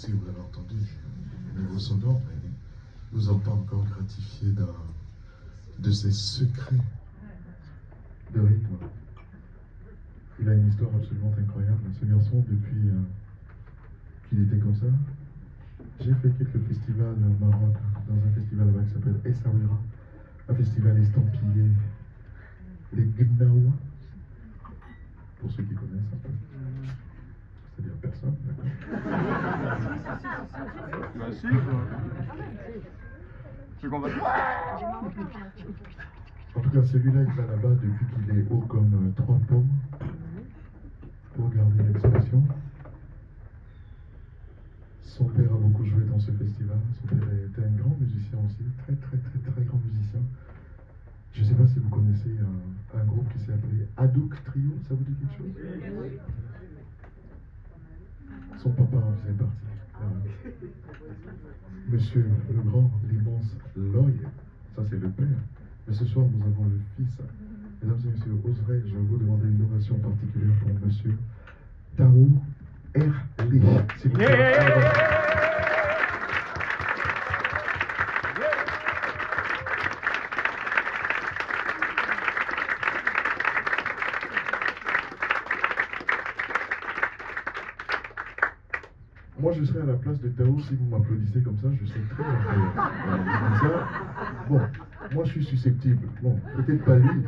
si vous l'avez entendu, au niveau sonore, mais nous avons pas encore gratifié de ces secrets de rythme. Il a une histoire absolument incroyable, ce garçon, depuis qu'il était comme ça. J'ai fait quelques festivals au Maroc, dans un festival là-bas qui s'appelle Essaouira, un festival estampillé, les Gnawa, pour ceux qui connaissent un peu. C'est-à-dire personne, d'accord? Bah si, c'est qu'on va... En tout cas, celui-là, il va là-bas depuis qu'il est haut comme 3 pommes, pour garder l'expression. Son père a beaucoup joué dans ce festival. Son père était un grand musicien aussi, très grand musicien. Je ne sais pas si vous connaissez un groupe qui s'est appelé Hadouk Trio, ça vous dit quelque chose? Son papa en faisait partie. Monsieur le grand, l'immense Loy, ça c'est le père. Mais ce soir nous avons le fils. Mesdames et messieurs, oserais-je vous demander une ovation particulière pour monsieur Tao Erli, s'il vous plaît. Moi, je serais à la place de Tao, si vous m'applaudissez comme ça, je serais très heureux. Bon, moi je suis susceptible. Bon, peut-être pas lui,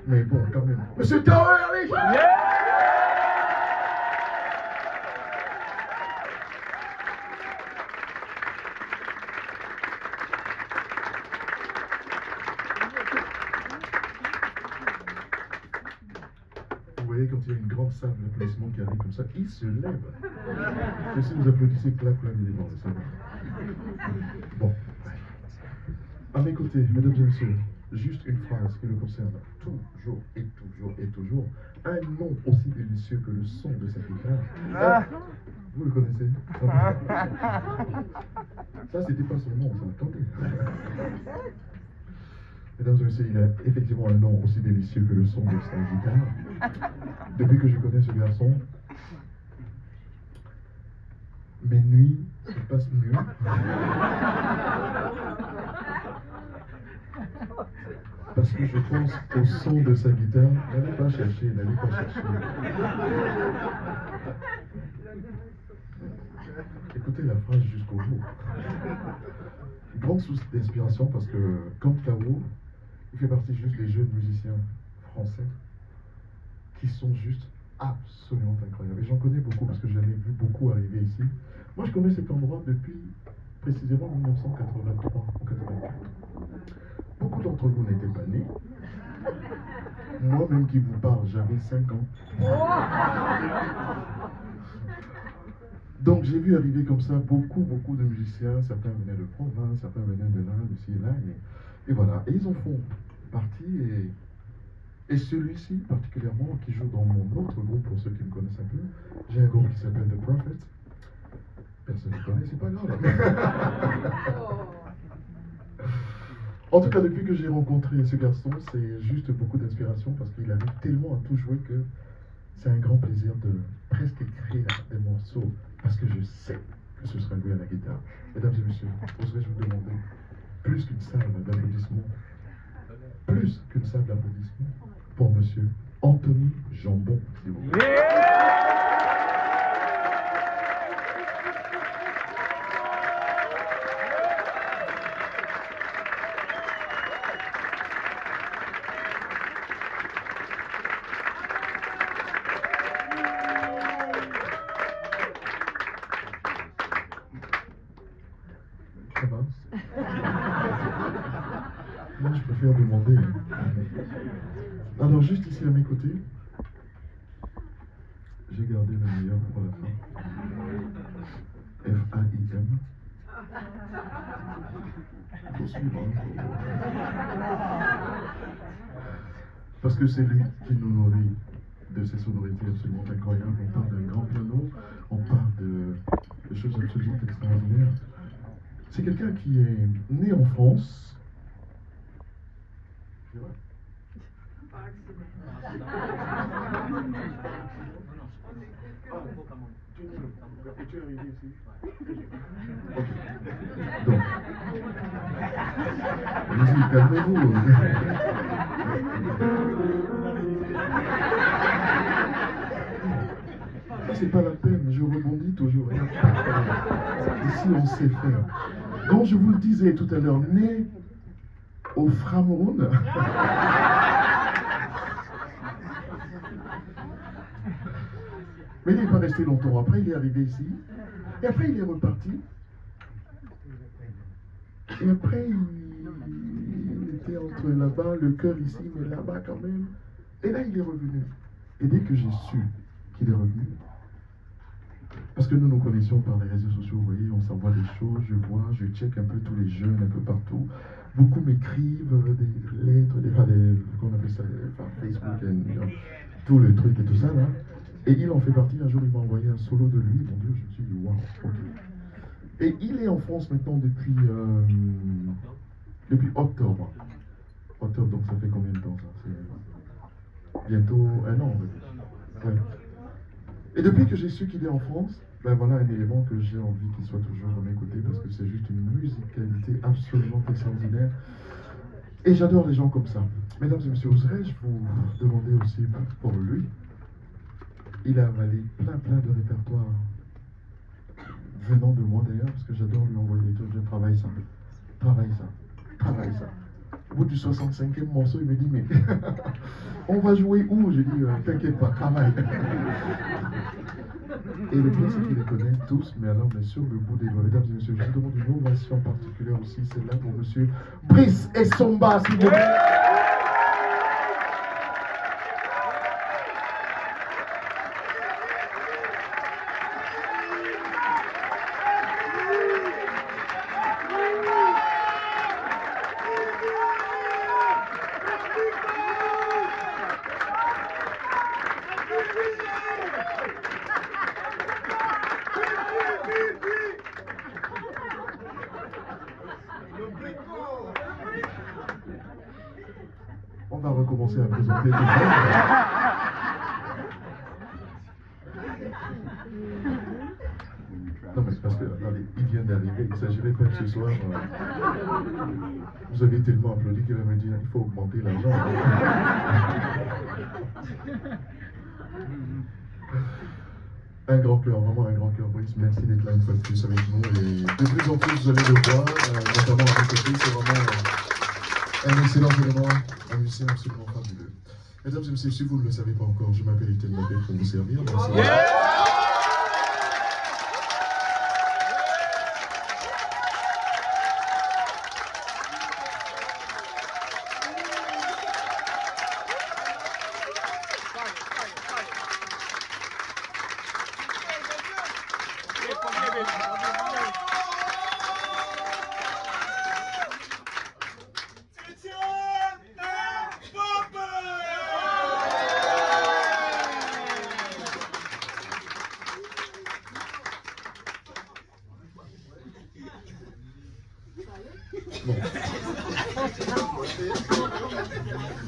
mais bon, quand même. Monsieur Tao Erli! Vous voyez, quand il y a une grande salle d'applaudissements qui arrive comme ça, il se lève. Et si vous applaudissez, clap, il est mort, ça va. Bon. À mes côtés, mesdames et messieurs, juste une phrase qui le concerne toujours et toujours et toujours. Un nom aussi délicieux que le son de cette guitare. Vous le connaissez? Ça, c'était pas son nom, ça. Attendez. Mesdames et messieurs, il a effectivement un nom aussi délicieux que le son de sa guitare. Depuis que je connais ce garçon, mes nuits se passent mieux. Parce que je pense au son de sa guitare. N'allez pas chercher. Écoutez la phrase jusqu'au bout. Grande source d'inspiration parce que, comme Tao, il fait partie juste des jeunes musiciens français qui sont juste absolument incroyables. Et j'en connais beaucoup parce que j'en ai vu beaucoup arriver ici. Moi, je connais cet endroit depuis précisément 1983 ou 84. Beaucoup d'entre vous n'étaient pas nés. Moi-même qui vous parle, j'avais 5 ans. Donc j'ai vu arriver comme ça beaucoup de musiciens. Certains venaient de province, certains venaient de là, d'ici et là. Et voilà. Et ils en font partie. Et celui-ci, particulièrement, qui joue dans mon autre groupe, pour ceux qui me connaissent un peu, j'ai un groupe qui s'appelle The Prophets. Personne ne connaît, c'est pas grave. En tout cas, depuis que j'ai rencontré ce garçon, c'est juste beaucoup d'inspiration parce qu'il arrive tellement à tout jouer que c'est un grand plaisir de presque écrire des morceaux parce que je sais que ce sera lui à la guitare. Mesdames et messieurs, oserais-je vous demander plus qu'une salle d'applaudissements, pour monsieur Anthony Jambon, s'il vous plaît. Ça va? Moi, je préfère demander. Alors, juste ici à mes côtés, j'ai gardé le meilleur pour la fin. F-A-I-M. Il faut suivre. Parce que c'est lui qui nous nourrit de ces sonorités absolument incroyables. On parle d'un grand piano, on parle de choses absolument extraordinaires. C'est quelqu'un qui est né en France. Tu es arrivé ici? Ok. Donc, allez-y, calmez-vous. Ça, c'est pas la peine, je rebondis toujours. Ici, on sait faire. Donc, je vous le disais tout à l'heure, né au Frameroun. Mais il n'est pas resté longtemps. Après, il est arrivé ici. Et après, il est reparti. Et après, il était entre là-bas, le cœur ici, mais là-bas quand même. Et là, il est revenu. Et dès que j'ai su qu'il est revenu, parce que nous nous connaissions par les réseaux sociaux, vous voyez, on s'envoie des choses, je vois, je check un peu tous les jeunes, un peu partout. Beaucoup m'écrivent des lettres, qu'on appelle ça, Facebook, tout le truc et tout ça, là. Et il en fait partie. Un jour, il m'a envoyé un solo de lui. Mon Dieu, je me suis dit, waouh, ok. Et il est en France maintenant depuis octobre. Octobre, donc ça fait combien de temps ça? C'est bientôt un an, on va dire. Ouais. Et depuis que j'ai su qu'il est en France, ben voilà un élément que j'ai envie qu'il soit toujours à mes côtés parce que c'est juste une musicalité absolument extraordinaire. Et j'adore les gens comme ça. Mesdames et messieurs, oserais-je vous demander aussi pour lui? Il a avalé plein de répertoires venant de moi d'ailleurs, parce que j'adore lui envoyer des trucs. Je travaille ça. Au bout du 65e morceau, il me dit, mais on va jouer où? Je dis, t'inquiète pas, travaille. Et le pire, c'est qu'il les connaît tous, mais alors, mais sur le bout des doigts. Mesdames et messieurs, je vous demande une ovation particulière aussi, celle-là pour monsieur Brice Essomba, s'il vous plaît. On va recommencer à présenter tout ça. Non mais parce que, attendez, il vient d'arriver, il ne s'agirait pas que ce soir, vous avez tellement applaudi qu'il va me dire, il faut augmenter l'argent. Un grand cœur, vraiment un grand cœur, Brice, merci d'être là une fois de plus avec nous, et de plus en plus vous allez le voir, notamment à côté, c'est vraiment un excellent élément, un musicien absolument fabuleux. Mesdames et messieurs, si vous ne le savez pas encore, je m'appelle Étienne Mabé pour vous servir. Merci. Bon.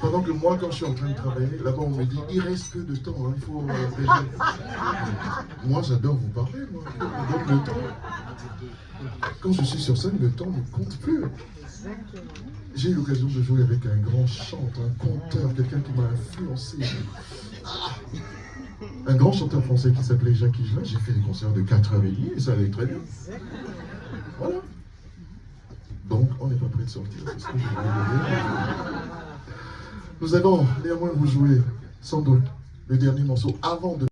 Pendant que moi, quand je suis en train de travailler, là-bas on me dit, il reste peu de temps, hein, il faut Moi j'adore vous parler, moi. Donc le temps, quand je suis sur scène, le temps ne compte plus. J'ai eu l'occasion de jouer avec un grand chanteur, un conteur, quelqu'un qui m'a influencé. Un grand chanteur français qui s'appelait Jacques Higelin. J'ai fait des concerts de 4h30 et ça allait très bien. Voilà. Donc, on n'est pas prêt de sortir, c'est ce que je voulais dire. Nous allons néanmoins vous jouer, sans doute, le dernier morceau avant de...